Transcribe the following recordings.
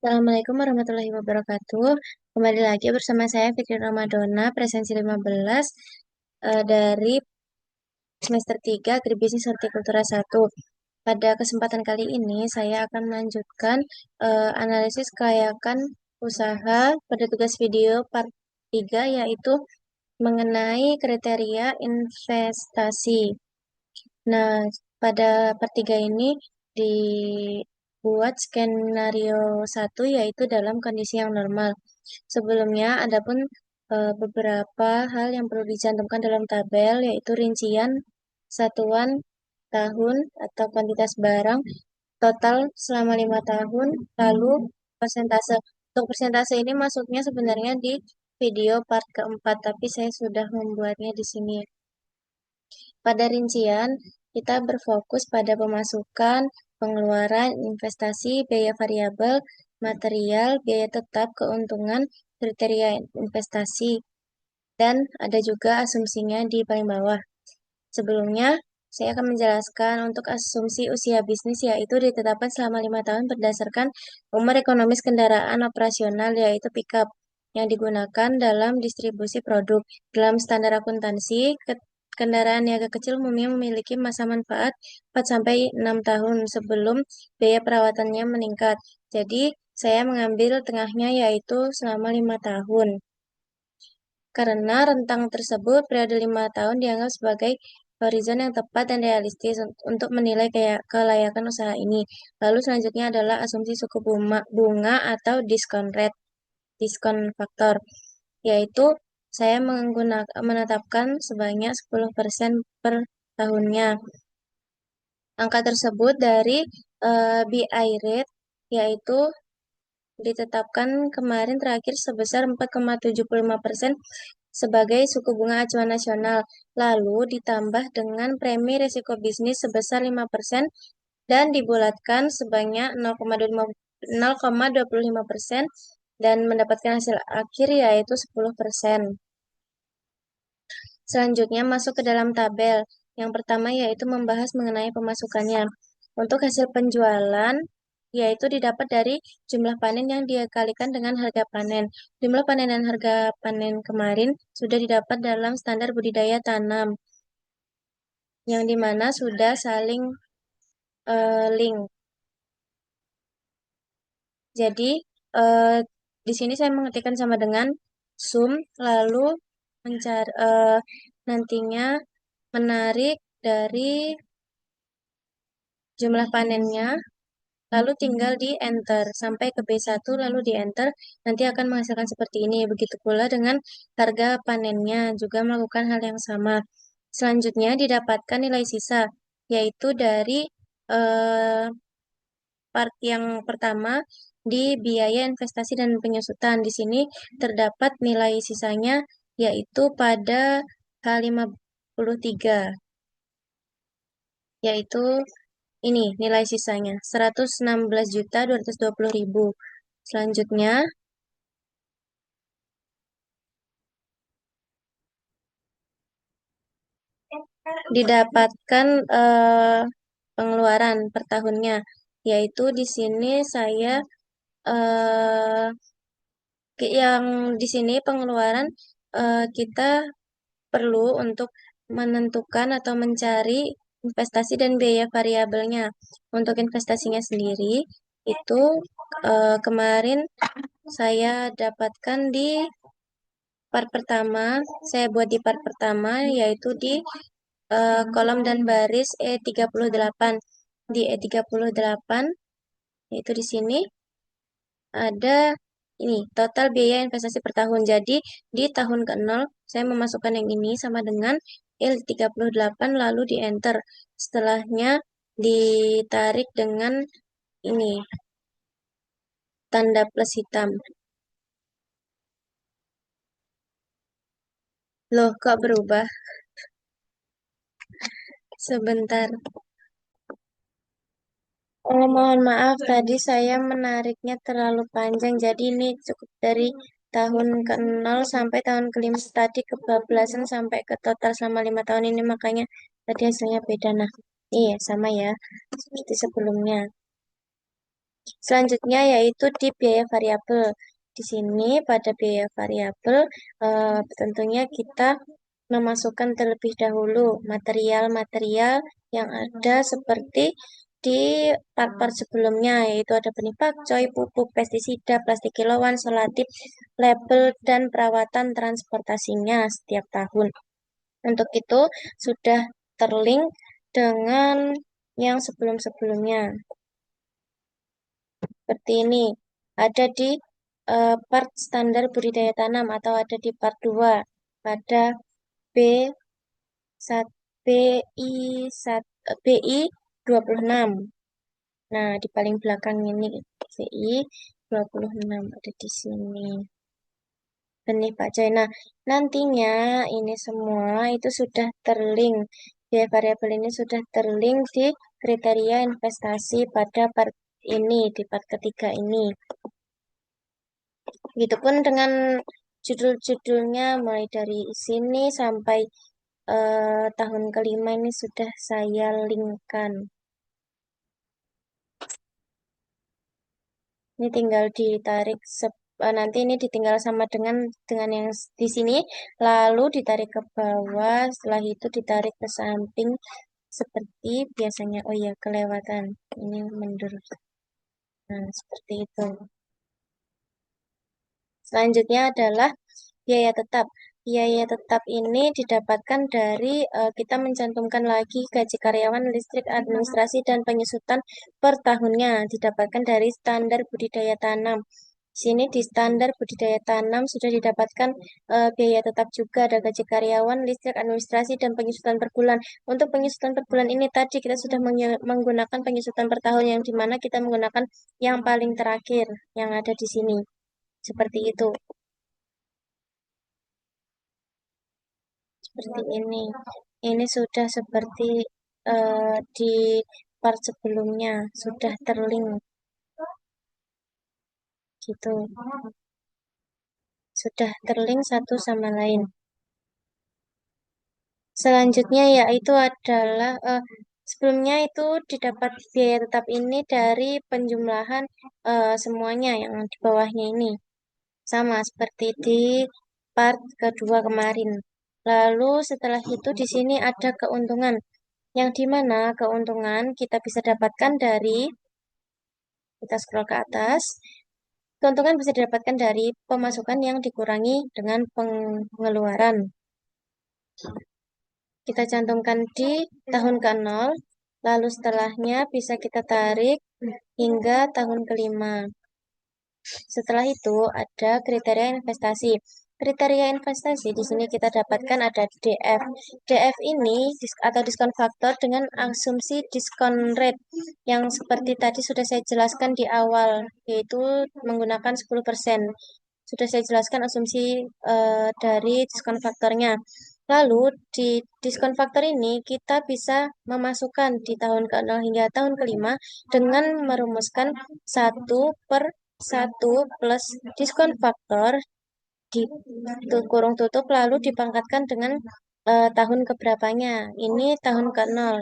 Assalamualaikum warahmatullahi wabarakatuh. Kembali lagi bersama saya Fitri Ramadona, presensi 15 dari semester 3 Agribisnis Hortikultura 1. Pada kesempatan kali ini saya akan melanjutkan analisis kelayakan usaha pada tugas video part 3 yaitu mengenai kriteria investasi. Nah, pada part 3 ini dibuat skenario 1 yaitu dalam kondisi yang normal. Sebelumnya, adapun beberapa hal yang perlu dicantumkan dalam tabel yaitu rincian satuan tahun atau kuantitas barang total selama 5 tahun, lalu persentase. Untuk persentase ini masuknya sebenarnya di video part keempat, tapi saya sudah membuatnya di sini. Pada rincian, kita berfokus pada pemasukan, pengeluaran, investasi, biaya variabel, material, biaya tetap, keuntungan, kriteria investasi, dan ada juga asumsinya di paling bawah. Sebelumnya, saya akan menjelaskan untuk asumsi usia bisnis yaitu ditetapkan selama 5 tahun berdasarkan umur ekonomis kendaraan operasional yaitu pickup yang digunakan dalam distribusi produk. Dalam standar akuntansi, kendaraan niaga kecil umumnya memiliki masa manfaat 4-6 tahun sebelum biaya perawatannya meningkat. Jadi, saya mengambil tengahnya yaitu selama 5 tahun. Karena rentang tersebut, periode 5 tahun dianggap sebagai horizon yang tepat dan realistis untuk menilai kelayakan usaha ini. Lalu selanjutnya adalah asumsi suku bunga atau discount rate, diskon faktor, yaitu saya menetapkan sebanyak 10% per tahunnya. Angka tersebut dari BI rate, yaitu ditetapkan kemarin terakhir sebesar 4,75% sebagai suku bunga acuan nasional, lalu ditambah dengan premi risiko bisnis sebesar 5% dan dibulatkan sebanyak 0,25% dan mendapatkan hasil akhir yaitu 10%. Selanjutnya masuk ke dalam tabel. Yang pertama yaitu membahas mengenai pemasukannya. Untuk hasil penjualan yaitu didapat dari jumlah panen yang dikalikan dengan harga panen. Jumlah panen dan harga panen kemarin sudah didapat dalam standar budidaya tanam, yang dimana sudah saling link. Jadi, di sini saya mengetikkan sama dengan sum, lalu mencari nantinya menarik dari jumlah panennya, lalu tinggal di enter sampai ke B1 lalu di enter, nanti akan menghasilkan seperti ini. Begitu pula dengan harga panennya juga melakukan hal yang sama. Selanjutnya didapatkan nilai sisa, yaitu dari eh, part yang pertama di biaya investasi dan penyusutan. Di sini terdapat nilai sisanya yaitu pada H53, yaitu ini nilai sisanya 116.220.000. Selanjutnya didapatkan pengeluaran per tahunnya, yaitu di sini saya eh, yang di sini pengeluaran kita perlu untuk menentukan atau mencari investasi dan biaya variabelnya. Untuk investasinya sendiri itu kemarin saya dapatkan di part pertama, saya buat di part pertama yaitu di kolom dan baris E38. Di E38 yaitu di sini ada ini total biaya investasi per tahun. Jadi di tahun ke-0 saya memasukkan yang ini sama dengan L38 lalu di enter. Setelahnya ditarik dengan ini tanda plus hitam. Loh, kok berubah? Sebentar. Oh, mohon maaf, tadi saya menariknya terlalu panjang. Jadi ini cukup dari tahun ke-0 sampai tahun ke-5 tadi kebablasan sampai ke total selama 5 tahun ini. Makanya tadi hasilnya beda. Nah, iya sama ya, seperti sebelumnya. Selanjutnya yaitu di biaya variabel. Di sini pada biaya variabel tentunya kita memasukkan terlebih dahulu material-material yang ada seperti di part-part sebelumnya, yaitu ada benih pakcoy, pupuk, pestisida, plastik kilauan, solatip, label, dan perawatan transportasinya setiap tahun. Untuk itu sudah terlink dengan yang sebelum-sebelumnya. Seperti ini. Ada di part standar budidaya tanam atau ada di part 2 pada B 1 BI 1 BI 26. Nah, di paling belakang ini BI 26 ada di sini. Benih Pak Joy. Nah, nantinya ini semua itu sudah terlink. Biaya variabel ini sudah terlink di kriteria investasi pada part ini, di part ketiga ini. Begitupun dengan judul-judulnya mulai dari sini sampai tahun kelima ini sudah saya linkkan. Ini tinggal ditarik nanti ini ditinggal sama dengan yang di sini, lalu ditarik ke bawah, setelah itu ditarik ke samping seperti biasanya. Oh ya, kelewatan. Ini mundur. Nah, seperti itu. Selanjutnya adalah biaya tetap. Biaya tetap ini didapatkan dari kita mencantumkan lagi gaji karyawan, listrik, administrasi, dan penyusutan per tahunnya. Didapatkan dari standar budidaya tanam. Sini di standar budidaya tanam sudah didapatkan biaya tetap juga, ada gaji karyawan, listrik, administrasi, dan penyusutan per bulan. Untuk penyusutan per bulan ini tadi kita sudah menggunakan penyusutan per tahun yang dimana kita menggunakan yang paling terakhir yang ada di sini. Seperti itu. Seperti ini. Ini sudah seperti di part sebelumnya, sudah terlink gitu. Sudah terlink satu sama lain. Selanjutnya yaitu adalah sebelumnya itu didapat biaya tetap ini dari penjumlahan semuanya yang di bawahnya ini. Sama seperti di part kedua kemarin. Lalu setelah itu di sini ada keuntungan. Yang dimana keuntungan kita bisa dapatkan dari, kita scroll ke atas, keuntungan bisa didapatkan dari pemasukan yang dikurangi dengan pengeluaran. Kita cantumkan di tahun ke-0, lalu setelahnya bisa kita tarik hingga tahun kelima. Setelah itu ada kriteria investasi. Kriteria investasi di sini kita dapatkan ada DF. DF ini atau diskon faktor dengan asumsi diskon rate yang seperti tadi sudah saya jelaskan di awal, yaitu menggunakan 10%. Sudah saya jelaskan asumsi dari diskon faktornya. Lalu di diskon faktor ini kita bisa memasukkan di tahun ke-0 hingga tahun kelima dengan merumuskan 1/1 plus diskon faktor di kurung tutup lalu dipangkatkan dengan tahun keberapanya. Ini tahun ke-0.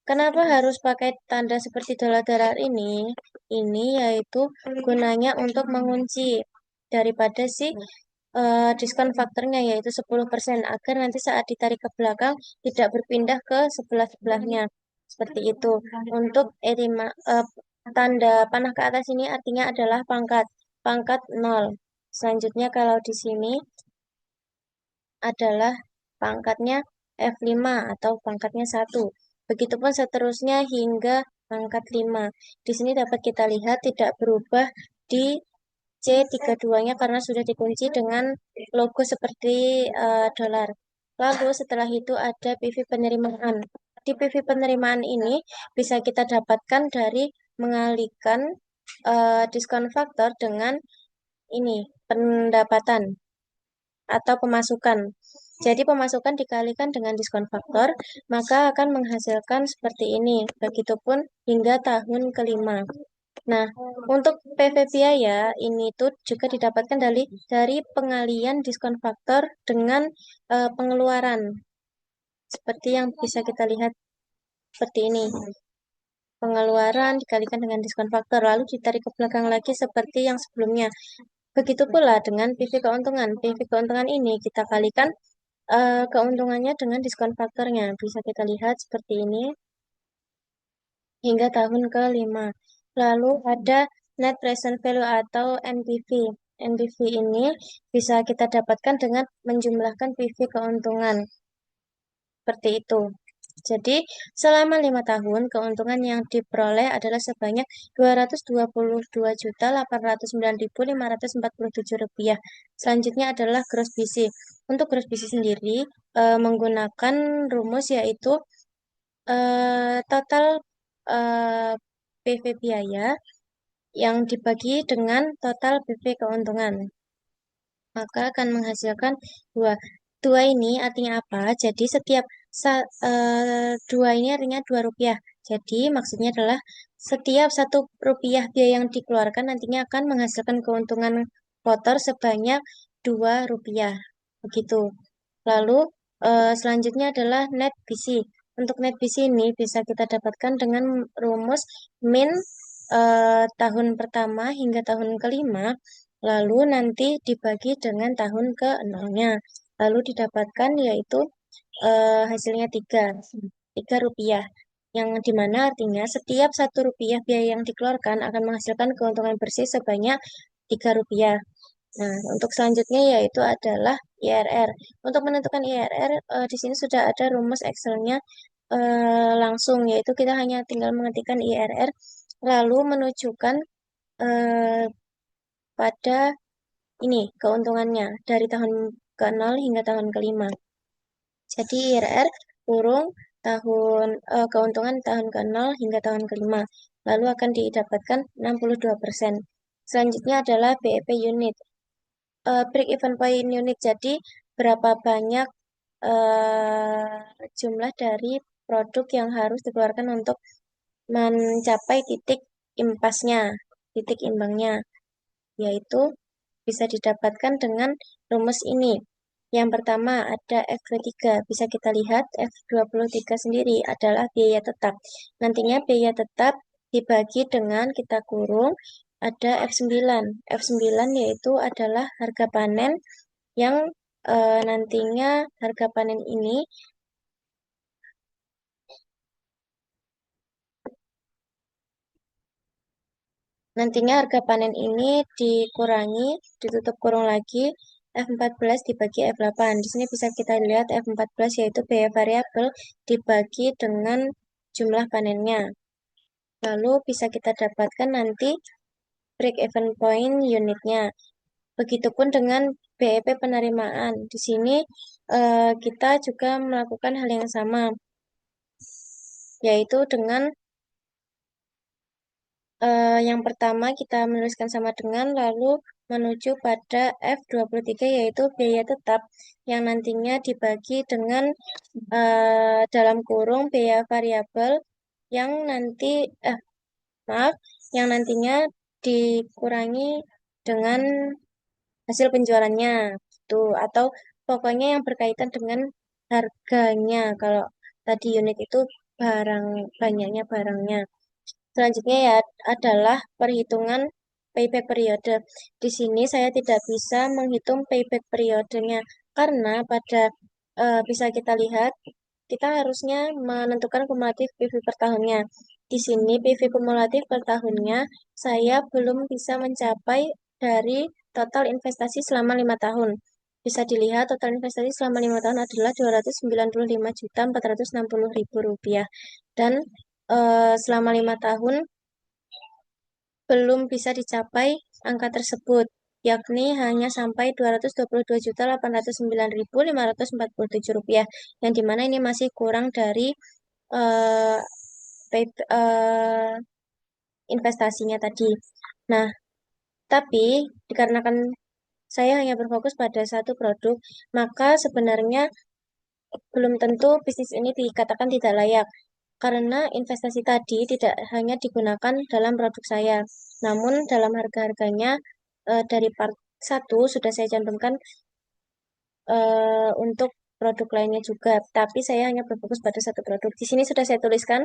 Kenapa harus pakai tanda seperti dolar-dolar ini? Ini yaitu gunanya untuk mengunci daripada si diskon faktornya yaitu 10% agar nanti saat ditarik ke belakang tidak berpindah ke sebelah-sebelahnya. Seperti itu. Untuk tanda panah ke atas ini artinya adalah pangkat. Pangkat 0. Selanjutnya kalau di sini adalah pangkatnya F5 atau pangkatnya 1. Begitupun seterusnya hingga pangkat 5. Di sini dapat kita lihat tidak berubah di C32-nya karena sudah dikunci dengan logo seperti dolar. Lalu setelah itu ada PV penerimaan. Di PV penerimaan ini bisa kita dapatkan dari mengalihkan diskon faktor dengan ini pendapatan atau pemasukan. Jadi pemasukan dikalikan dengan diskon faktor, maka akan menghasilkan seperti ini. Begitupun hingga tahun kelima. Nah, untuk PV biaya ini tuh juga didapatkan dari pengalian diskon faktor dengan pengeluaran. Seperti yang bisa kita lihat seperti ini. pengeluaran dikalikan dengan diskon faktor, lalu ditarik ke belakang lagi seperti yang sebelumnya. Begitu pula dengan PV keuntungan. PV keuntungan ini kita kalikan keuntungannya dengan diskon faktornya. Bisa kita lihat seperti ini hingga tahun ke-5. Lalu ada net present value atau NPV. NPV ini bisa kita dapatkan dengan menjumlahkan PV keuntungan. Seperti itu. Jadi, selama 5 tahun, keuntungan yang diperoleh adalah sebanyak Rp222.809.547. Selanjutnya adalah gross BC. Untuk gross BC sendiri, menggunakan rumus yaitu total PV biaya yang dibagi dengan total PV keuntungan, maka akan menghasilkan 2. 2 ini artinya apa? Jadi setiap 2 ini artinya Rp2. Jadi maksudnya adalah setiap Rp1 biaya yang dikeluarkan nantinya akan menghasilkan keuntungan kotor sebanyak Rp2. Begitu. Lalu selanjutnya adalah net BC. Untuk net BC ini bisa kita dapatkan dengan rumus min tahun pertama hingga tahun ke-5, lalu nanti dibagi dengan tahun ke-0-nya. Lalu didapatkan yaitu hasilnya 3 rupiah. Yang dimana artinya setiap Rp1 biaya yang dikeluarkan akan menghasilkan keuntungan bersih sebanyak Rp3. Nah, untuk selanjutnya yaitu adalah IRR. Untuk menentukan IRR, di sini sudah ada rumus Excel-nya langsung, yaitu kita hanya tinggal mengetikkan IRR, lalu menunjukkan eh, pada ini keuntungannya dari tahun ke-0 hingga tahun ke-5. Jadi IRR kurung keuntungan tahun ke-0 hingga tahun ke-5. Lalu akan didapatkan 62%. Selanjutnya adalah BEP unit. Break even point unit. Jadi berapa banyak jumlah dari produk yang harus dikeluarkan untuk mencapai titik impasnya, titik imbangnya, yaitu bisa didapatkan dengan rumus ini. Yang pertama ada F23. Bisa kita lihat F23 sendiri adalah biaya tetap. Nantinya biaya tetap dibagi dengan kita kurung ada F9. F9 yaitu adalah harga panen yang nantinya harga panen ini dikurangi, ditutup kurung lagi, F14 dibagi F8. Di sini bisa kita lihat F14 yaitu biaya variabel dibagi dengan jumlah panennya. Lalu bisa kita dapatkan nanti break even point unitnya. Begitupun dengan BEP penerimaan. Di sini kita juga melakukan hal yang sama, yaitu dengan yang pertama kita menuliskan sama dengan lalu menuju pada F23 yaitu biaya tetap yang nantinya dibagi dengan dalam kurung biaya variabel yang yang nantinya dikurangi dengan hasil penjualannya itu, atau pokoknya yang berkaitan dengan harganya. Kalau tadi unit itu barang, banyaknya barangnya. Selanjutnya ya adalah perhitungan payback periode. Di sini saya tidak bisa menghitung payback periodenya karena pada bisa kita lihat kita harusnya menentukan kumulatif PV per tahunnya. Di sini PV kumulatif per tahunnya saya belum bisa mencapai dari total investasi selama 5 tahun. Bisa dilihat total investasi selama 5 tahun adalah Rp295.460.000 dan selama 5 tahun belum bisa dicapai angka tersebut, yakni hanya sampai Rp222.809.547, yang dimana ini masih kurang dari eh, investasinya tadi. Nah, tapi dikarenakan saya hanya berfokus pada satu produk, maka sebenarnya belum tentu bisnis ini dikatakan tidak layak. Karena investasi tadi tidak hanya digunakan dalam produk saya, namun dalam harga-harganya dari part 1 sudah saya cantumkan untuk produk lainnya juga. Tapi saya hanya berfokus pada satu produk. Di sini sudah saya tuliskan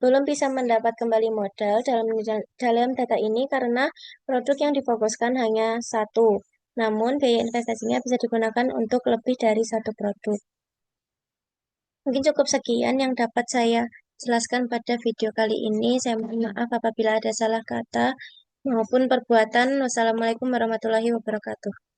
belum bisa mendapat kembali modal dalam data ini karena produk yang difokuskan hanya satu. Namun, biaya investasinya bisa digunakan untuk lebih dari satu produk. Mungkin cukup sekian yang dapat saya jelaskan pada video kali ini. Saya mohon maaf apabila ada salah kata maupun perbuatan. Wassalamualaikum warahmatullahi wabarakatuh.